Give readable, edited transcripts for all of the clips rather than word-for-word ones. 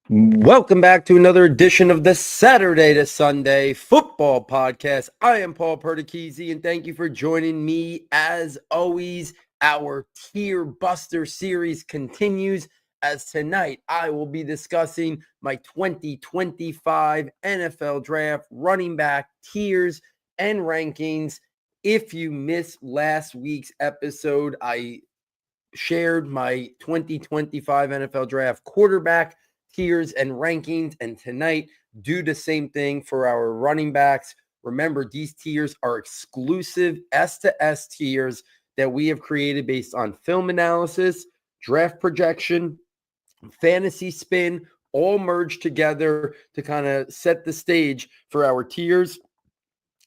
Welcome back to another edition of the Saturday to Sunday Football Podcast. I am Paul Perdichizzi, and thank you for joining me. As always, our TierBuster Series continues, as tonight I will be discussing my 2025 NFL Draft running back tiers and rankings. If you missed last week's episode, I shared my 2025 NFL Draft quarterback tiers and rankings, and tonight do the same thing for our running backs. Remember, these tiers are exclusive S2S tiers that we have created based on film analysis, draft projection, fantasy spin, all merged together to kind of set the stage for our tiers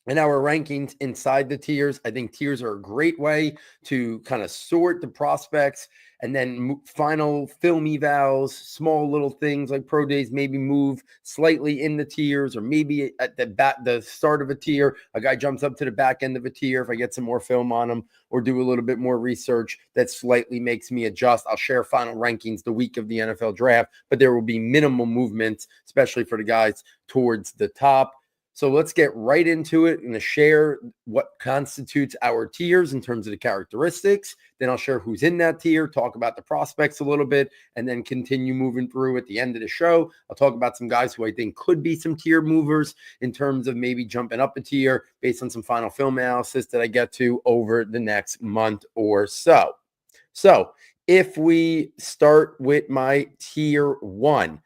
and our rankings inside the tiers. I think tiers are a great way to kind of sort the prospects, and then final film evals, small little things like pro days, maybe move slightly in the tiers, or maybe at the start of a tier, a guy jumps up to the back end of a tier if I get some more film on him, or do a little bit more research that slightly makes me adjust. I'll share final rankings the week of the NFL draft, but there will be minimal movements, especially for the guys towards the top. So let's get right into it. I'm going to share what constitutes our tiers in terms of the characteristics. Then I'll share who's in that tier, talk about the prospects a little bit, and then continue moving through at the end of the show. I'll talk about some guys who I think could be some tier movers in terms of maybe jumping up a tier based on some final film analysis that I get to over the next month or so. So if we start with my tier one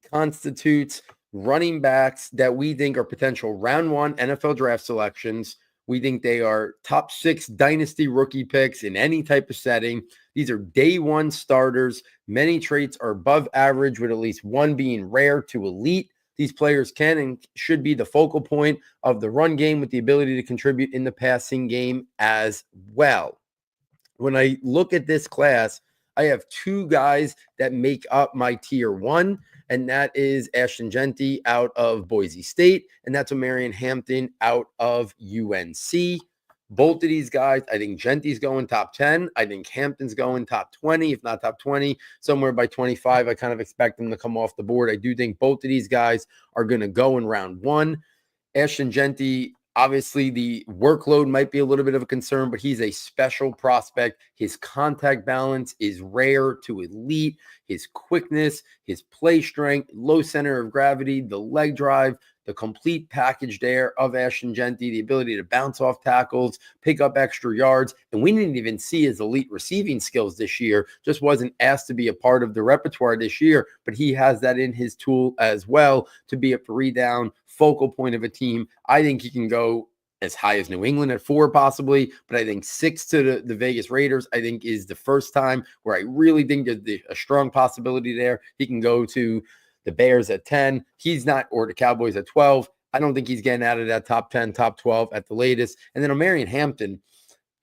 constitutes running backs that we think are potential round one NFL draft selections. We think they are top 6 dynasty rookie picks in any type of setting. These are day one starters. Many traits are above average, with at least one being rare to elite. These players can and should be the focal point of the run game, with the ability to contribute in the passing game as well. When I look at this class, I have 2 guys that make up my tier one, and that is Ashton Jeanty out of Boise State, and that's Marion Hampton out of UNC. Both of these guys, I think Jeanty's going top 10. I think Hampton's going top 20, if not top 20, somewhere by 25. I kind of expect them to come off the board. I do think both of these guys are going to go in round one. Ashton Jeanty, obviously, the workload might be a little bit of a concern, but he's a special prospect. His contact balance is rare to elite. His quickness, his play strength, low center of gravity, the leg drive, the complete package there of Ashton Jeanty, the ability to bounce off tackles, pick up extra yards. And we didn't even see his elite receiving skills this year, just wasn't asked to be a part of the repertoire this year, but he has that in his tool as well to be a 3-down focal point of a team. I think he can go as high as New England at 4 possibly, but I think 6 to the Vegas Raiders, I think, is the first time where I really think there's a strong possibility there. He can go to the Bears at 10. He's not, or the Cowboys at 12. I don't think he's getting out of that top 10, top 12 at the latest. And then Marion Hampton,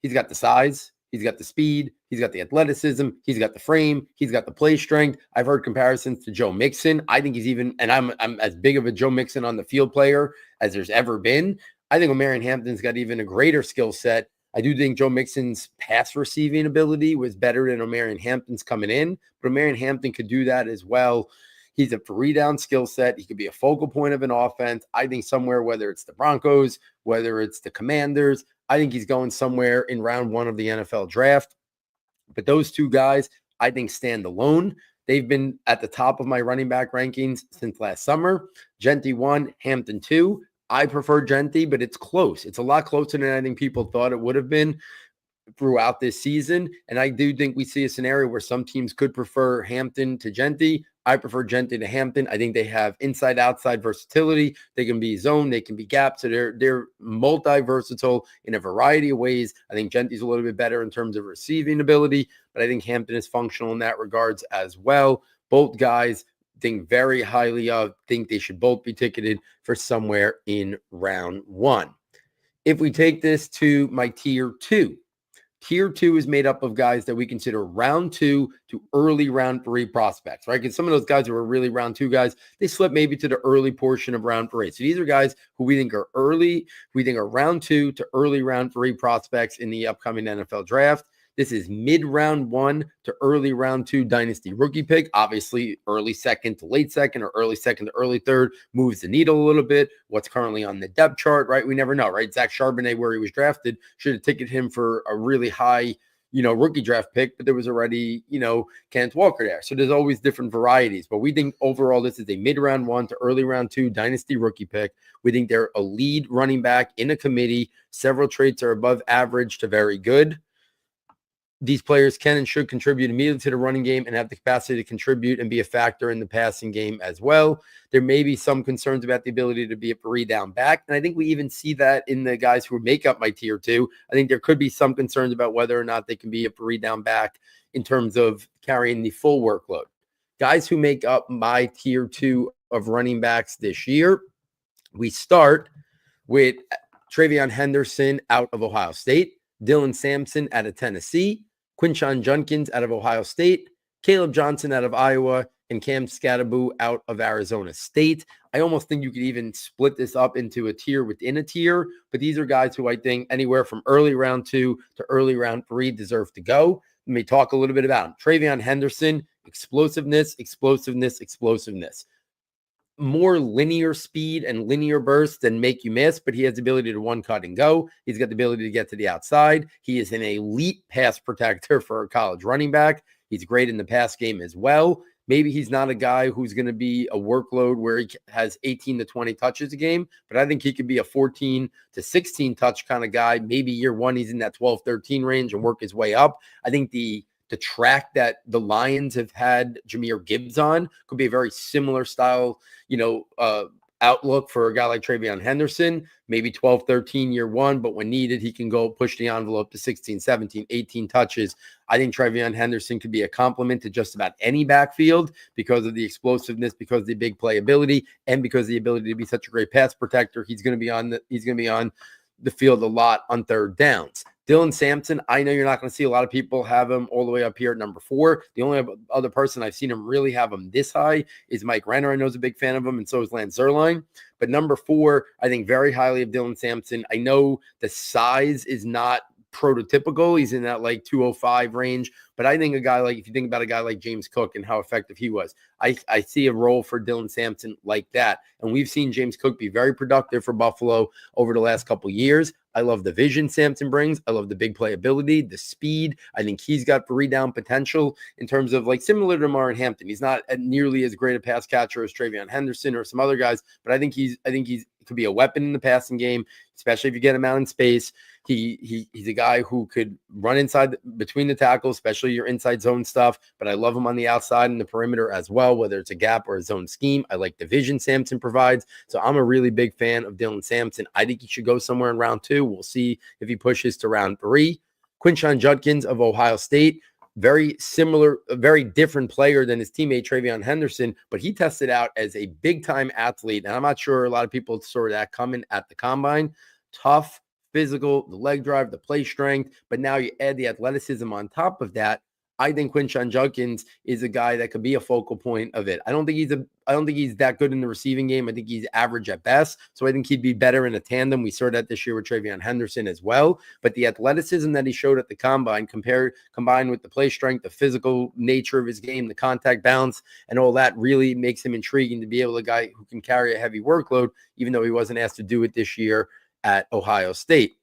he's got the size, he's got the speed, he's got the athleticism, he's got the frame, he's got the play strength. I've heard comparisons to Joe Mixon. I think he's even, and I'm as big of a Joe Mixon on the field player as there's ever been. I think Marion Hampton's got even a greater skill set. I do think Joe Mixon's pass receiving ability was better than Marion Hampton's coming in, but Marion Hampton could do that as well. He's a 3-down skill set. He could be a focal point of an offense. I think somewhere, whether it's the Broncos, whether it's the Commanders, I think he's going somewhere in round 1 of the NFL draft. But those 2 guys, I think, stand alone. They've been at the top of my running back rankings since last summer. Jeanty 1, Hampton 2. I prefer Jeanty, but it's close. It's a lot closer than I think people thought it would have been throughout this season. And I do think we see a scenario where some teams could prefer Hampton to Jeanty. I prefer Jeanty to Hampton. I think they have inside-outside versatility. They can be zone, they can be gap. So they're multi-versatile in a variety of ways. I think Jeanty's a little bit better in terms of receiving ability, but I think Hampton is functional in that regards as well. Both guys think very highly of, think they should both be ticketed for somewhere in round 1. If we take this to my tier 2, Tier 2 is made up of guys that we consider round 2 to early round 3 prospects, right? Because some of those guys who are really round 2 guys, they slip maybe to the early portion of round 3. So these are guys who we think are early, we think are round 2 to early round 3 prospects in the upcoming NFL draft. This is mid-round 1 to early round 2 dynasty rookie pick. Obviously, early second to late second or early second to early third moves the needle a little bit. What's currently on the depth chart, right? We never know, right? Zach Charbonnet, where he was drafted, should have ticketed him for a really high rookie draft pick, but there was already, Kenneth Walker there. So there's always different varieties. But we think overall this is a mid-round 1 to early round 2 dynasty rookie pick. We think they're a lead running back in a committee. Several traits are above average to very good. These players can and should contribute immediately to the running game and have the capacity to contribute and be a factor in the passing game as well. There may be some concerns about the ability to be a 3-down back. And I think we even see that in the guys who make up my tier 2. I think there could be some concerns about whether or not they can be a 3-down back in terms of carrying the full workload. Guys who make up my tier 2 of running backs this year, we start with Travion Henderson out of Ohio State, Dylan Sampson out of Tennessee, Quinshon Judkins out of Ohio State, Caleb Johnson out of Iowa, and Cam Skattebo out of Arizona State. I almost think you could even split this up into a tier within a tier, but these are guys who I think anywhere from early round 2 to early round 3 deserve to go. Let me talk a little bit about him. Travion Henderson, explosiveness. More linear speed and linear burst than make you miss, but he has the ability to one cut and go. He's got the ability to get to the outside. He is an elite pass protector for a college running back. He's great in the pass game as well. Maybe he's not a guy who's going to be a workload where he has 18 to 20 touches a game, but I think he could be a 14 to 16 touch kind of guy. Maybe year 1, he's in that 12, 13 range and work his way up. I think the track that the Lions have had Jahmyr Gibbs on could be a very similar style, outlook for a guy like Travion Henderson, maybe 12, 13 year 1, but when needed, he can go push the envelope to 16, 17, 18 touches. I think Travion Henderson could be a complement to just about any backfield because of the explosiveness, because of the big playability, and because of the ability to be such a great pass protector. He's going to be on the field a lot on third downs. Dylan Sampson, I know you're not going to see a lot of people have him all the way up here at number 4. The only other person I've seen him really have him this high is Mike Renner. I know is a big fan of him, and so is Lance Zierlein. But number 4, I think very highly of Dylan Sampson. I know the size is not prototypical. He's in that like 205 range. But I think if you think about a guy like James Cook and how effective he was, I see a role for Dylan Sampson like that. And we've seen James Cook be very productive for Buffalo over the last couple of years. I love the vision Sampson brings. I love the big playability, the speed. I think he's got 3-down potential in terms of like similar to Marlon Hampton. He's not nearly as great a pass catcher as Travion Henderson or some other guys, but I think he's could be a weapon in the passing game, especially if you get him out in space. He's a guy who could run inside between the tackles, especially your inside zone stuff. But I love him on the outside and the perimeter as well, whether it's a gap or a zone scheme. I like the vision Sampson provides. So I'm a really big fan of Dylan Sampson. I think he should go somewhere in round 2. We'll see if he pushes to round 3. Quinshon Judkins of Ohio State. Very similar, a very different player than his teammate Travion Henderson, but he tested out as a big-time athlete, and I'm not sure a lot of people saw that coming at the combine. Tough, physical, the leg drive, the play strength, but now you add the athleticism on top of that. I think Quinshon Judkins is a guy that could be a focal point of it. I don't think he's that good in the receiving game. I think he's average at best. So I think he'd be better in a tandem. We saw that this year with Travion Henderson as well. But the athleticism that he showed at the combine, combined with the play strength, the physical nature of his game, the contact balance, and all that really makes him intriguing to be able to guy who can carry a heavy workload, even though he wasn't asked to do it this year at Ohio State.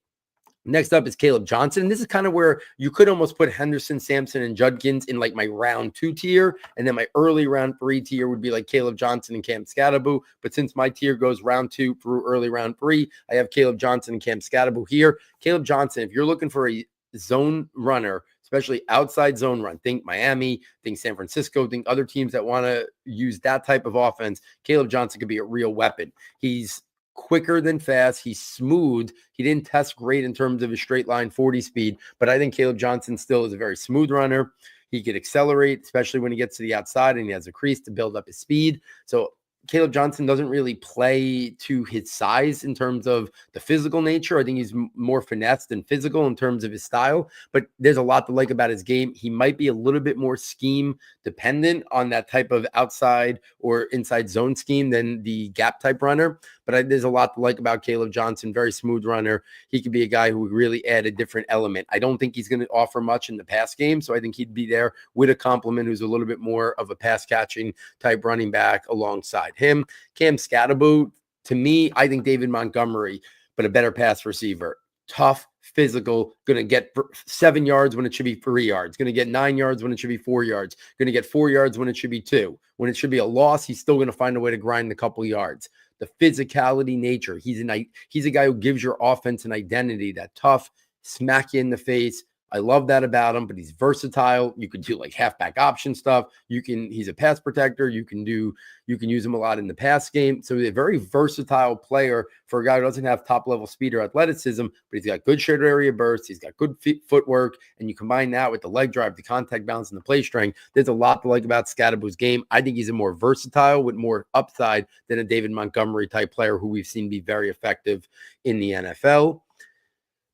Next up is Caleb Johnson. And this is kind of where you could almost put Henderson, Sampson, and Judkins in like my round 2 tier. And then my early round 3 tier would be like Caleb Johnson and Cam Skattebo. But since my tier goes round 2 through early round 3, I have Caleb Johnson and Cam Skattebo here. Caleb Johnson, if you're looking for a zone runner, especially outside zone run, think Miami, think San Francisco, think other teams that want to use that type of offense, Caleb Johnson could be a real weapon. He's quicker than fast. He's smooth. He didn't test great in terms of his straight line 40 speed, but I think Caleb Johnson still is a very smooth runner. He could accelerate, especially when he gets to the outside and he has a crease to build up his speed. So Caleb Johnson doesn't really play to his size in terms of the physical nature. I think he's more finesse than physical in terms of his style, but there's a lot to like about his game. He might be a little bit more scheme dependent on that type of outside or inside zone scheme than the gap type runner. But there's a lot to like about Caleb Johnson. Very smooth runner. He could be a guy who would really add a different element. I don't think he's going to offer much in the pass game, so I think he'd be there with a complement who's a little bit more of a pass catching type running back alongside him. Cam Scatterbo, to me, I think David Montgomery, but a better pass receiver. Tough, physical, going to get 7 yards when it should be 3 yards, going to get 9 yards when it should be 4 yards, going to get 4 yards when it should be 2. When it should be a loss, he's still going to find a way to grind a couple yards. The physicality nature. He's a guy who gives your offense an identity, that tough, smack you in the face. I love that about him, but he's versatile. You can do like halfback option stuff. He's a pass protector. You can use him a lot in the pass game. So he's a very versatile player for a guy who doesn't have top level speed or athleticism, but he's got good shared area bursts. He's got good footwork. And you combine that with the leg drive, the contact balance, and the play strength. There's a lot to like about Scatterbo's game. I think he's a more versatile with more upside than a David Montgomery type player who we've seen be very effective in the NFL.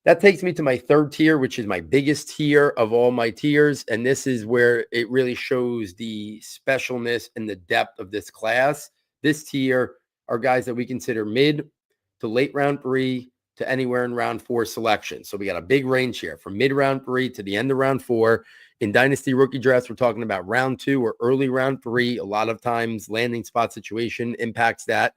That takes me to my third tier, which is my biggest tier of all my tiers. And this is where it really shows the specialness and the depth of this class. This tier are guys that we consider mid to late round 3 to anywhere in round 4 selection. So we got a big range here from mid round 3 to the end of round 4. In dynasty rookie drafts, we're talking about round 2 or early round 3. A lot of times landing spot situation impacts that.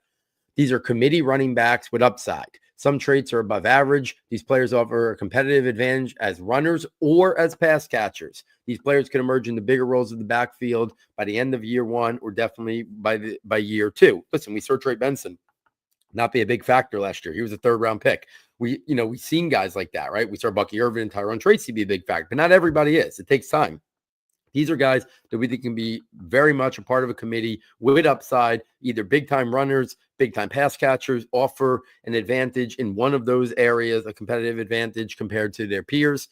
These are committee running backs with upside. Some traits are above average. These players offer a competitive advantage as runners or as pass catchers. These players can emerge in the bigger roles of the backfield by the end of year 1 or definitely by year 2. Listen, we saw Trey Benson not be a big factor last year. He was a 3rd round pick. We've seen guys like that, right? We saw Bucky Irvin and Tyrone Tracy be a big factor, but not everybody is. It takes time. These are guys that we think can be very much a part of a committee with upside, either big-time runners, big-time pass catchers, offer an advantage in one of those areas, a competitive advantage compared to their peers.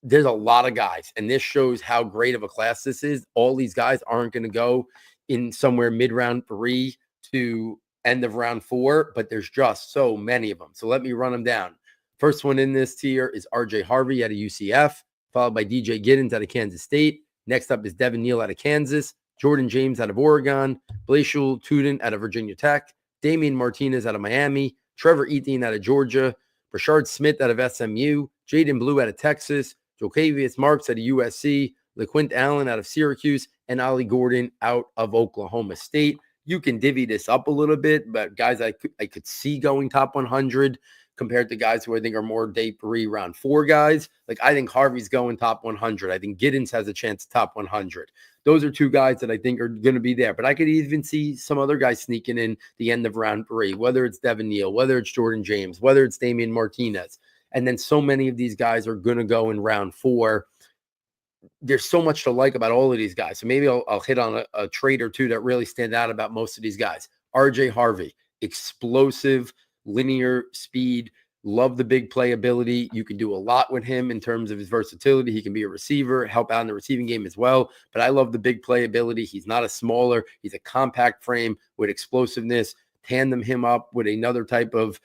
There's a lot of guys, and this shows how great of a class this is. All these guys aren't going to go in somewhere mid-round 3 to end of round 4, but there's just so many of them. So let me run them down. First one in this tier is RJ Harvey out of UCF, followed by DJ Giddens out of Kansas State. Next up is Devin Neal out of Kansas, Jordan James out of Oregon, Blashul Tudin out of Virginia Tech, Damian Martinez out of Miami, Trevor Etienne out of Georgia, Rashard Smith out of SMU, Jaden Blue out of Texas, Jokavius Marks out of USC, LeQuint Allen out of Syracuse, and Ollie Gordon out of Oklahoma State. You can divvy this up a little bit, but guys I could see going top 100 compared to guys who I think are more day 3, round 4 guys. Like I think Harvey's going top 100. I think Giddens has a chance to top 100. Those are 2 guys that I think are going to be there. But I could even see some other guys sneaking in the end of round 3, whether it's Devin Neal, whether it's Jordan James, whether it's Damian Martinez. And then so many of these guys are going to go in round 4. There's so much to like about all of these guys. So maybe I'll hit on a trait or 2 that really stand out about most of these guys. RJ Harvey, explosive, linear speed, love the big playability. You can do a lot with him in terms of his versatility. He can be a receiver, help out in the receiving game as well. But I love the big playability. He's not a smaller. He's a compact frame with explosiveness. Tandem him up with another type of,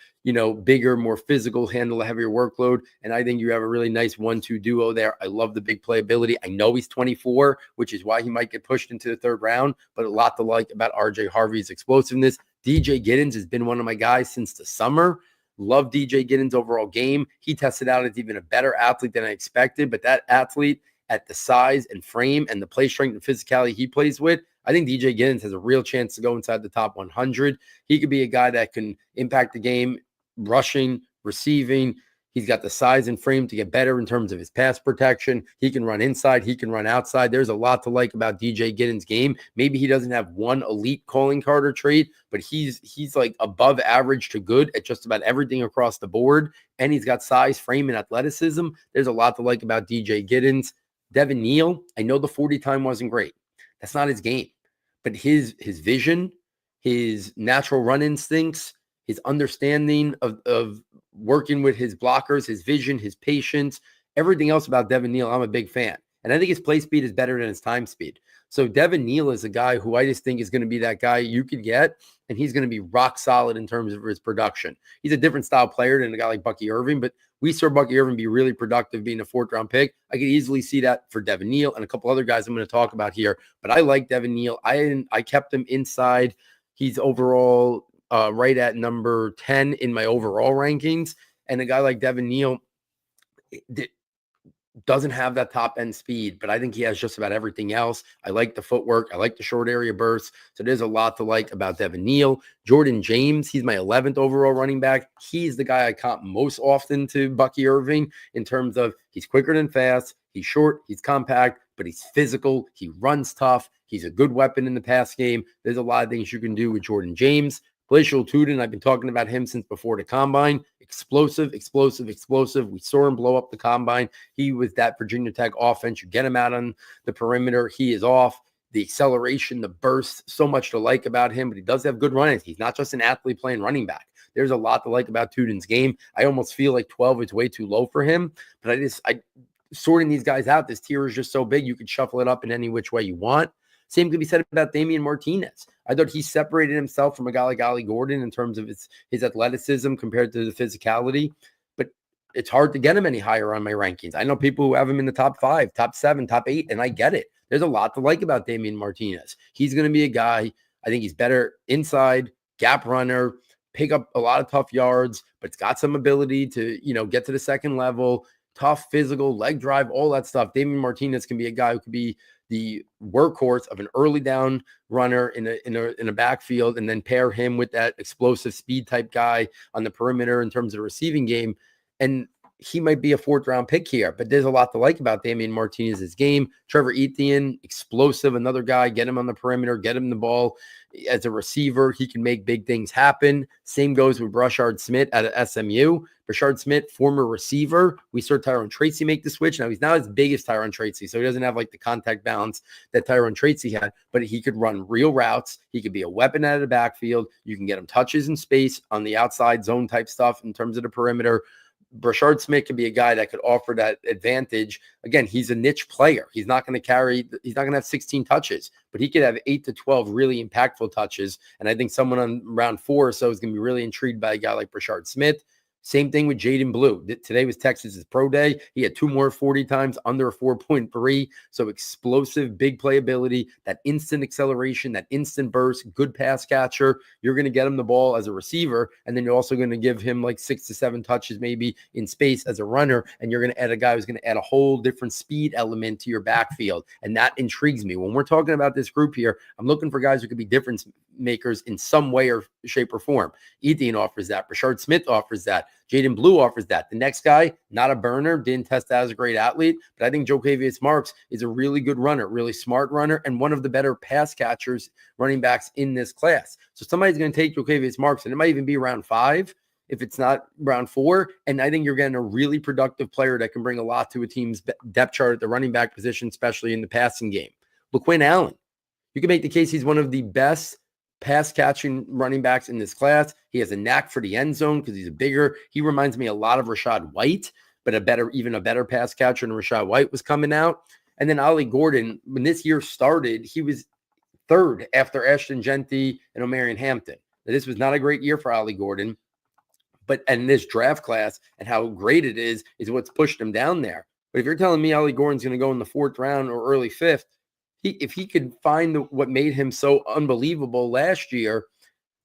bigger, more physical, handle a heavier workload. And I think you have a really nice 1-2 duo there. I love the big playability. I know he's 24, which is why he might get pushed into the 3rd round, but a lot to like about RJ Harvey's explosiveness. DJ Giddens has been one of my guys since the summer. Love DJ Giddens' overall game. He tested out as even a better athlete than I expected, but that athlete at the size and frame and the play strength and physicality he plays with, I think DJ Giddens has a real chance to go inside the top 100. He could be a guy that can impact the game, rushing, receiving. He's got the size and frame to get better in terms of his pass protection. He can run inside. He can run outside. There's a lot to like about DJ Giddens' game. Maybe he doesn't have one elite calling card or trait, but he's like above average to good at just about everything across the board. And he's got size, frame, and athleticism. There's a lot to like about DJ Giddens. Devin Neal, I know the 40 time wasn't great. That's not his game. But his vision, his natural run instincts, his understanding of working with his blockers, his vision, his patience, everything else about Devin Neal, I'm a big fan. And I think his play speed is better than his time speed. So Devin Neal is a guy who I just think is going to be that guy you could get, and he's going to be rock solid in terms of his production. He's a different style player than a guy like Bucky Irving, but we saw Bucky Irving be really productive being a 4th round pick. I could easily see that for Devin Neal and a couple other guys I'm going to talk about here, but I like Devin Neal. I kept him inside. He's overall right at number 10 in my overall rankings. And a guy like Devin Neal doesn't have that top end speed, but I think he has just about everything else. I like the footwork. I like the short area bursts. So there's a lot to like about Devin Neal. Jordan James, he's my 11th overall running back. He's the guy I comp most often to Bucky Irving in terms of he's quicker than fast. He's short. He's compact, but he's physical. He runs tough. He's a good weapon in the pass game. There's a lot of things you can do with Jordan James. Glacial Tudor, I've been talking about him since before the combine. Explosive. We saw him blow up the combine. He was that Virginia Tech offense. You get him out on the perimeter, he is off. The acceleration, the burst, so much to like about him, but he does have good running. He's not just an athlete playing running back. There's a lot to like about Tudor's game. I almost feel like 12 is way too low for him, but I sorting these guys out, this tier is just so big, you could shuffle it up in any which way you want. Same could be said about Damian Martinez. I thought he separated himself from a guy like Ollie Gordon in terms of his athleticism compared to the physicality, but it's hard to get him any higher on my rankings. I know people who have him in the top 5, top 7, top 8, and I get it. There's a lot to like about Damian Martinez. He's going to be a guy, I think he's better inside, gap runner, pick up a lot of tough yards, but it's got some ability to, get to the second level, tough, physical, leg drive, all that stuff. Damian Martinez can be a guy who could be the workhorse of an early down runner in a backfield, and then pair him with that explosive speed type guy on the perimeter in terms of the receiving game. And he might be a 4th round pick here, but there's a lot to like about Damian Martinez's game. Trevor Etienne, explosive, another guy, get him on the perimeter, get him the ball as a receiver. He can make big things happen. Same goes with Brashard Smith out of SMU. Brashard Smith, former receiver. We saw Tyrone Tracy make the switch. Now, he's not as big as Tyrone Tracy, so he doesn't have like the contact balance that Tyrone Tracy had, but he could run real routes. He could be a weapon out of the backfield. You can get him touches in space on the outside zone type stuff in terms of the perimeter. Brashard Smith could be a guy that could offer that advantage. Again, he's a niche player. He's not going to have 16 touches, but he could have 8 to 12 really impactful touches. And I think someone on round 4 or so is going to be really intrigued by a guy like Brashard Smith. Same thing with Jaden Blue. Today was Texas's pro day. He had 2 more 40 times under a 4.3. So explosive, big playability, that instant acceleration, that instant burst, good pass catcher. You're going to get him the ball as a receiver, and then you're also going to give him like 6 to 7 touches maybe in space as a runner, and you're going to add a guy who's going to add a whole different speed element to your backfield. And that intrigues me. When we're talking about this group here, I'm looking for guys who could be difference makers in some way or shape or form. Etienne offers that. Brashard Smith offers that. Jaden Blue offers that. The next guy, not a burner, didn't test out as a great athlete, but I think Jo'Cavius Marks is a really good runner, really smart runner, and one of the better pass catchers, running backs in this class. So somebody's going to take Jo'Cavius Marks, and it might even be round 5 if it's not round 4. And I think you're getting a really productive player that can bring a lot to a team's depth chart at the running back position, especially in the passing game. LaQuinn Allen, you can make the case he's one of the best pass catching running backs in this class. He has a knack for the end zone because he's bigger. He reminds me a lot of Rachaad White, but even a better pass catcher than Rachaad White was coming out. And then Ollie Gordon, when this year started, he was 3rd after Ashton Genty and Omarion Hampton. Now, this was not a great year for Ollie Gordon, and this draft class and how great it is what's pushed him down there. But if you're telling me Ollie Gordon's going to go in the 4th round or early 5th, if he could find what made him so unbelievable last year,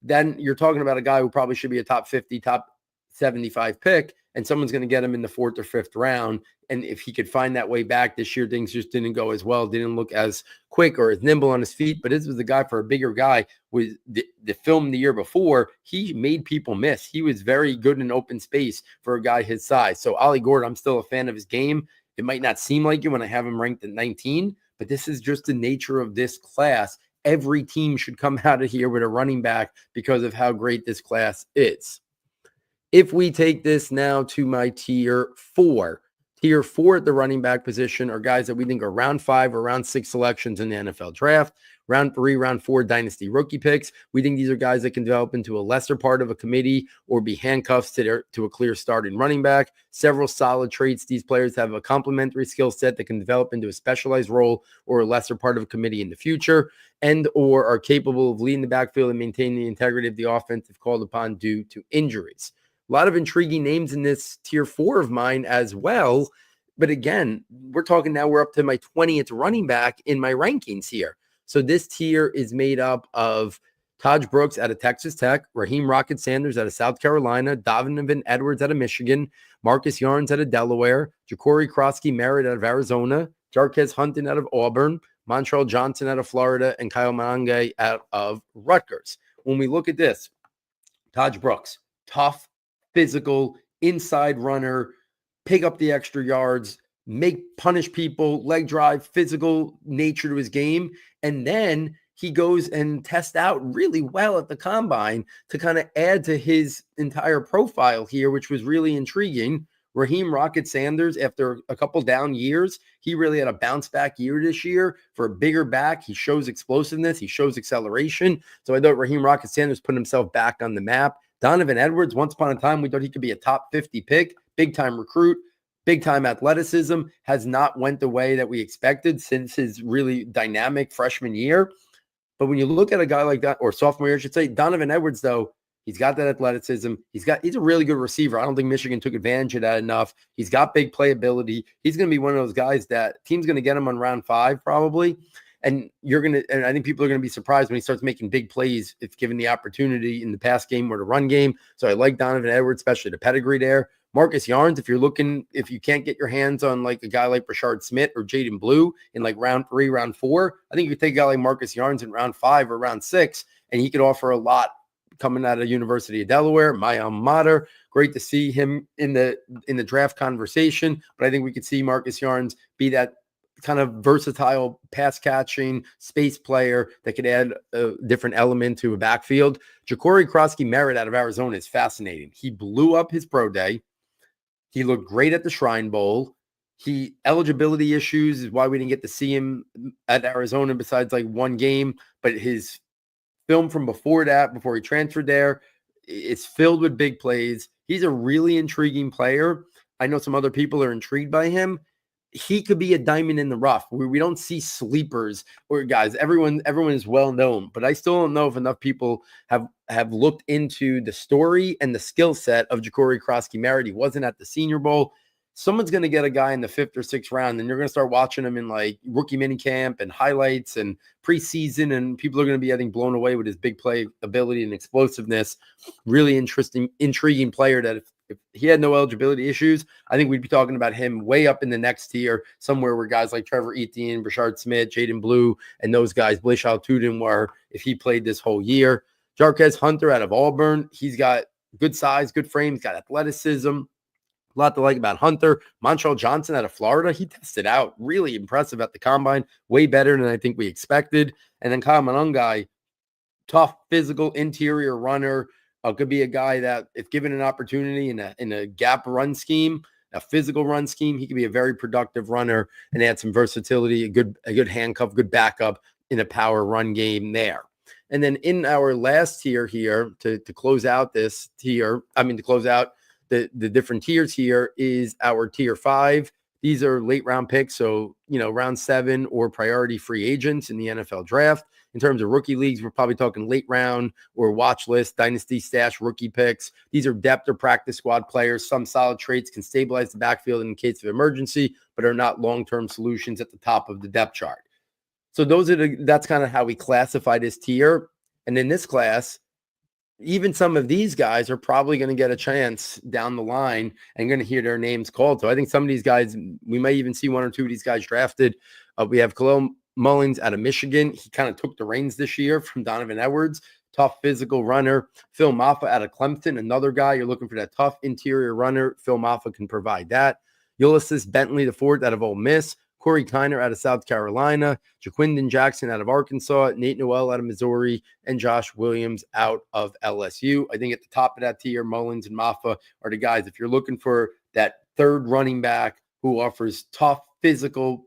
then you're talking about a guy who probably should be a top 50, top 75 pick, and someone's going to get him in the 4th or 5th round. And if he could find that way back this year, things just didn't go as well, didn't look as quick or as nimble on his feet. But this was the guy for a bigger guy. With the film the year before, he made people miss. He was very good in open space for a guy his size. So Ollie Gordon, I'm still a fan of his game. It might not seem like it when I have him ranked at 19, but this is just the nature of this class. Every team should come out of here with a running back because of how great this class is. If we take this now to my tier 4, tier 4 at the running back position are guys that we think are round 5 or round 6 selections in the NFL draft. Round 3, round 4 dynasty rookie picks. We think these are guys that can develop into a lesser part of a committee or be handcuffs to a clear starting running back. Several solid traits. These players have a complementary skill set that can develop into a specialized role or a lesser part of a committee in the future, and or are capable of leading the backfield and maintaining the integrity of the offense if called upon due to injuries. A lot of intriguing names in this tier 4 of mine as well. But again, we're up to my 20th running back in my rankings here. So this tier is made up of Taj Brooks out of Texas Tech, Raheem Rocket Sanders out of South Carolina, Donovan Edwards out of Michigan, Marcus Yarns out of Delaware, Ja'Cory Krosky Merritt out of Arizona, Jarquez Hunton out of Auburn, Montrell Johnson out of Florida, and Kyle Mange out of Rutgers. When we look at this, Taj Brooks, tough, physical, inside runner, pick up the extra yards, punish people, leg drive, physical nature to his game. And then he goes and tests out really well at the combine to kind of add to his entire profile here, which was really intriguing. Raheem Rocket Sanders, after a couple down years, he really had a bounce back year this year for a bigger back. He shows explosiveness. He shows acceleration. So I thought Raheem Rocket Sanders put himself back on the map. Donovan Edwards, once upon a time, we thought he could be a top 50 pick, big time recruit, big time athleticism, has not went the way that we expected since his really dynamic freshman year. But when you look at a guy like that, or sophomore year, I should say, Donovan Edwards, though, he's got that athleticism. He's a really good receiver. I don't think Michigan took advantage of that enough. He's got big playability. He's going to be one of those guys that team's going to get him on round 5 probably. And I think people are going to be surprised when he starts making big plays if given the opportunity in the pass game or the run game. So I like Donovan Edwards, especially the pedigree there. Marcus Yarns, if you can't get your hands on like a guy like Rashard Smith or Jaden Blue in like round 3, round 4, I think you could take a guy like Marcus Yarns in round 5 or round 6, and he could offer a lot coming out of University of Delaware, my alma mater. Great to see him in the draft conversation, but I think we could see Marcus Yarns be that kind of versatile pass catching space player that could add a different element to a backfield. Ja'Cory Krosky Merritt out of Arizona is fascinating. He blew up his pro day. He looked great at the Shrine Bowl. Eligibility issues is why we didn't get to see him at Arizona besides like one game, but his film from before he transferred there, it's filled with big plays. He's a really intriguing player. I know some other people are intrigued by him. He could be a diamond in the rough. We don't see sleepers or guys. Everyone is well known, but I still don't know if enough people have looked into the story and the skill set of Ja'Cory Krosky Merritt. He wasn't at the Senior Bowl. Someone's going to get a guy in the 5th or 6th round, and you're going to start watching him in like rookie minicamp and highlights and preseason, and people are going to be, I think, blown away with his big play ability and explosiveness. Really intriguing player that if he had no eligibility issues, I think we'd be talking about him way up in the next tier, somewhere where guys like Trevor Etienne, Rashard Smith, Jaden Blue, and those guys, Blaise Tudin, were if he played this whole year. Jarquez Hunter out of Auburn, he's got good size, good frame, he's got athleticism. A lot to like about Hunter. Montrell Johnson out of Florida, he tested out. Really impressive at the combine. Way better than I think we expected. And then Kyle Mange, tough, physical, interior runner. Could be a guy that, if given an opportunity in a gap run scheme, a physical run scheme, he could be a very productive runner and add some versatility, a good handcuff, good backup in a power run game there. And then in our last tier here, to close out this tier, to close out the different tiers here, is our tier 5. These are late round picks, so round 7 or priority free agents in the NFL draft. In terms of rookie leagues, we're probably talking late round or watch list, dynasty stash rookie picks. These are depth or practice squad players. Some solid traits can stabilize the backfield in case of emergency, but are not long-term solutions at the top of the depth chart. So that's kind of how we classify this tier. And in this class, even some of these guys are probably going to get a chance down the line and going to hear their names called. So I think some of these guys, we may even see 1 or 2 of these guys drafted. We have Khalil Mullins out of Michigan. He kind of took the reins this year from Donovan Edwards. Tough physical runner. Phil Maffa out of Clemson, another guy. You're looking for that tough interior runner. Phil Maffa can provide that. Ulysses Bentley IV out of Ole Miss. Corey Kiner out of South Carolina, Jaquindon Jackson out of Arkansas, Nate Noel out of Missouri, and Josh Williams out of LSU. I think at the top of that tier, Mullins and Maffa are the guys. If you're looking for that third running back who offers tough physical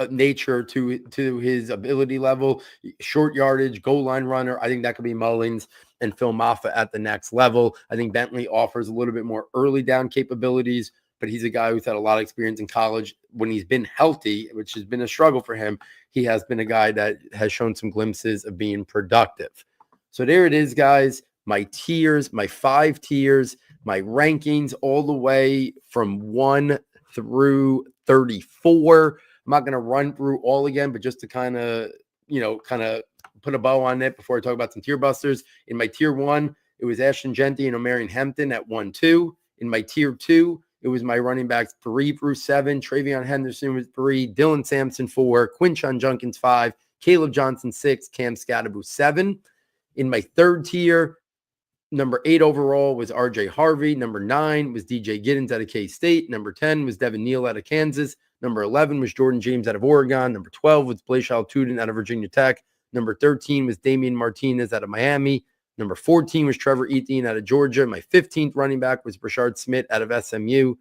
nature to his ability level, short yardage, goal line runner, I think that could be Mullins and Phil Maffa at the next level. I think Bentley offers a little bit more early down capabilities, but he's a guy who's had a lot of experience in college. When he's been healthy, which has been a struggle for him, he has been a guy that has shown some glimpses of being productive. So there it is, guys. My tiers, my 5 tiers, my rankings all the way from 1 through 34. I'm not going to run through all again, but just to kind of kind of put a bow on it before I talk about some tier busters. In my tier 1, it was Ashton Genty and Omarion Hampton at 1-2. In my tier 2, it was my running backs 3 through 7. Travion Henderson was 3, Dylan Sampson 4, Quinshon Junkins 5, Caleb Johnson 6, Cam Scatterbo 7. In my third tier, number 8 overall was RJ Harvey. Number 9 was DJ Giddens out of K-State. Number 10 was Devin Neal out of Kansas. Number 11 was Jordan James out of Oregon. Number 12 was Blashal Tuden out of Virginia Tech. Number 13 was Damian Martinez out of Miami. Number 14 was Trevor Etienne out of Georgia. My 15th running back was Brashard Smith out of SMU.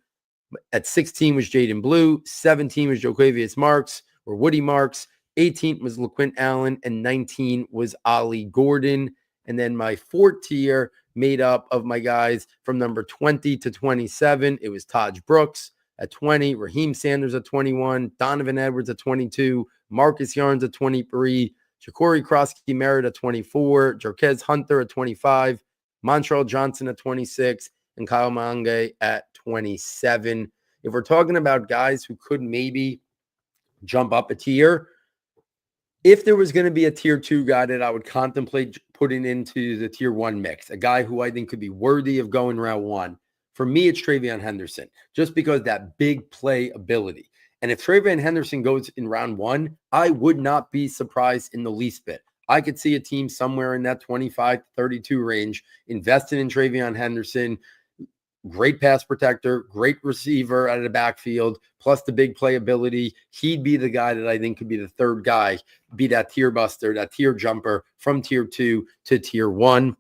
At 16 was Jaden Blue. 17 was Joquavius Marks or Woody Marks. 18 was LaQuint Allen. And 19 was Ollie Gordon. And then my 4th tier made up of my guys from number 20 to 27. It was Taj Brooks at 20, Raheem Sanders at 21, Donovan Edwards at 22, Marcus Yarns at 23, Ja'Cory Krosky Merritt at 24, Jarquez Hunter at 25, Montreal Johnson at 26, and Kyle Mange at 27. If we're talking about guys who could maybe jump up a tier, if there was going to be a tier 2 guy that I would contemplate putting into the tier 1 mix, a guy who I think could be worthy of going round 1, for me, it's Travion Henderson, just because that big play ability. And if Travion Henderson goes in round 1, I would not be surprised in the least bit. I could see a team somewhere in that 25 to 32 range investing in Travion Henderson. Great pass protector, great receiver out of the backfield, plus the big playability. He'd be the guy that I think could be the third guy, be that tier buster, that tier jumper from tier 2 to tier 1.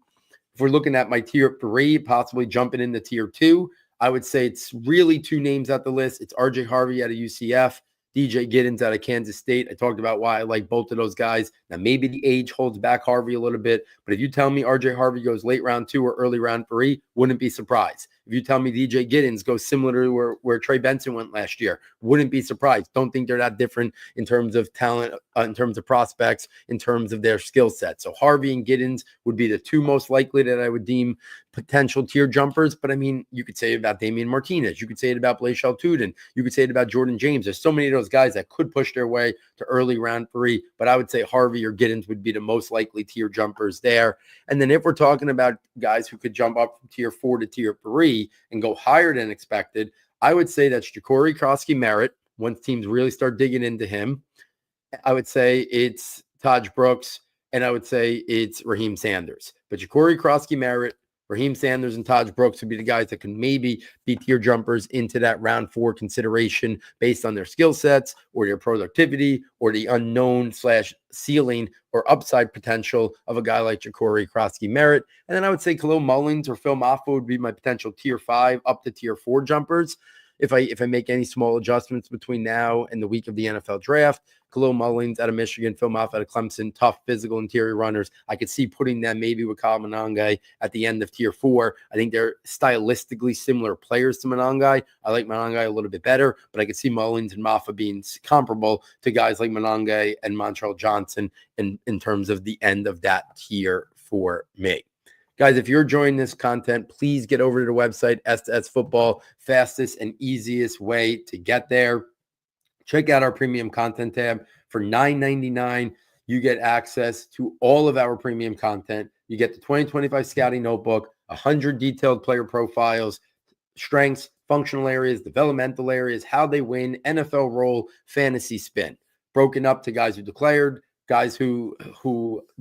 If we're looking at my tier 3, possibly jumping into tier 2, I would say it's really 2 names at the list. It's RJ Harvey out of UCF, DJ Giddens out of Kansas State. I talked about why I like both of those guys. Now, maybe the age holds back Harvey a little bit, but if you tell me RJ Harvey goes late round 2 or early round 3, wouldn't be surprised. If you tell me DJ Giddens goes similar to where Trey Benson went last year, wouldn't be surprised. Don't think they're that different in terms of talent, in terms of prospects, in terms of their skill set. So Harvey and Giddens would be the 2 most likely that I would deem potential tier jumpers. But I mean, you could say it about Damian Martinez. You could say it about Blashal Tuden. You could say it about Jordan James. There's so many of those guys that could push their way to early round 3, but I would say Harvey or Giddens would be the most likely tier jumpers there. And then if we're talking about guys who could jump up from tier 4 to tier 3 and go higher than expected, I would say that's Ja'Cory Krosky Merritt. Once teams really start digging into him, I would say it's Taj Brooks, and I would say it's Raheem Sanders. But Ja'Cory Krosky Merritt, Raheem Sanders, and Taj Brooks would be the guys that can maybe be tier jumpers into that round 4 consideration based on their skill sets or their productivity or the unknown / ceiling or upside potential of a guy like Ja'Cory Krosky Merritt. And then I would say Khalil Mullins or Phil Maffa would be my potential tier 5 up to tier 4 jumpers. If I make any small adjustments between now and the week of the NFL draft, Khalil Mullins out of Michigan, Phil Maffa out of Clemson, tough physical interior runners. I could see putting them maybe with Kyle Monangai at the end of tier 4. I think they're stylistically similar players to Monangai. I like Monangai a little bit better, but I could see Mullins and Maffa being comparable to guys like Monangai and Montreal Johnson in terms of the end of that tier for me. Guys, if you're enjoying this content, please get over to the website, S2S Football, fastest and easiest way to get there. Check out our premium content tab. For $9.99, you get access to all of our premium content. You get the 2025 scouting notebook, 100 detailed player profiles, strengths, functional areas, developmental areas, how they win, NFL role, fantasy spin, broken up to guys who declared, guys who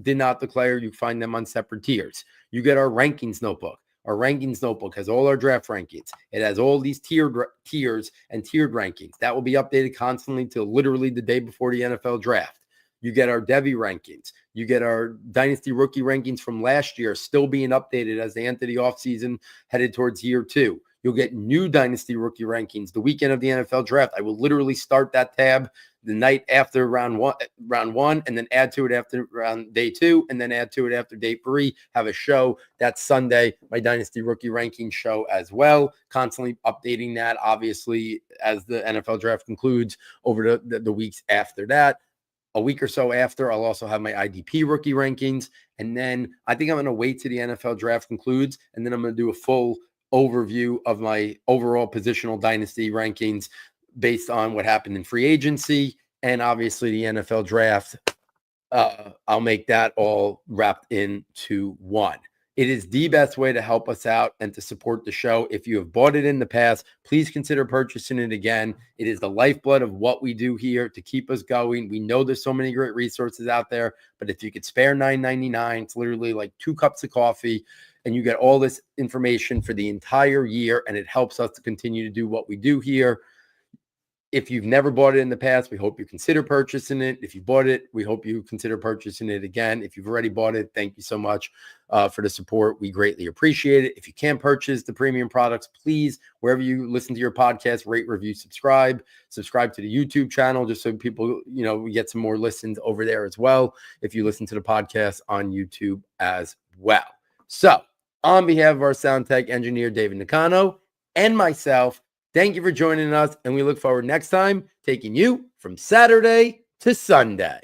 did not declare. You find them on separate tiers. You get our rankings notebook. Our rankings notebook has all our draft rankings. It has all these tiers and tiered rankings. That will be updated constantly till literally the day before the NFL draft. You get our Devy rankings. You get our Dynasty rookie rankings from last year still being updated as they enter the offseason headed towards year 2. You'll get new Dynasty rookie rankings the weekend of the NFL draft. I will literally start that tab the night after round one, and then add to it after round day 2, and then add to it after day 3. Have a show that Sunday, my Dynasty rookie ranking show as well. Constantly updating that, obviously, as the NFL draft concludes over the weeks after that. A week or so after, I'll also have my IDP rookie rankings. And then I think I'm going to wait till the NFL draft concludes, and then I'm going to do a full overview of my overall positional dynasty rankings based on what happened in free agency and obviously the NFL draft I'll make that all wrapped into one. It is the best way to help us out and to support the show. If you have bought it in the past, please consider purchasing it again. It is the lifeblood of what we do here to keep us going. We know there's so many great resources out there, but if you could spare $9.99, it's literally like 2 cups of coffee, and you get all this information for the entire year, and it helps us to continue to do what we do here. If you've never bought it in the past, we hope you consider purchasing it. If you bought it, we hope you consider purchasing it again. If you've already bought it, thank you so much for the support. We greatly appreciate it. If you can't purchase the premium products, please, wherever you listen to your podcast, rate, review, subscribe to the YouTube channel, just so people, we get some more listens over there as well, if you listen to the podcast on YouTube as well. So on behalf of our sound tech engineer, David Nakano, and myself, thank you for joining us, and we look forward next time taking you from Saturday to Sunday.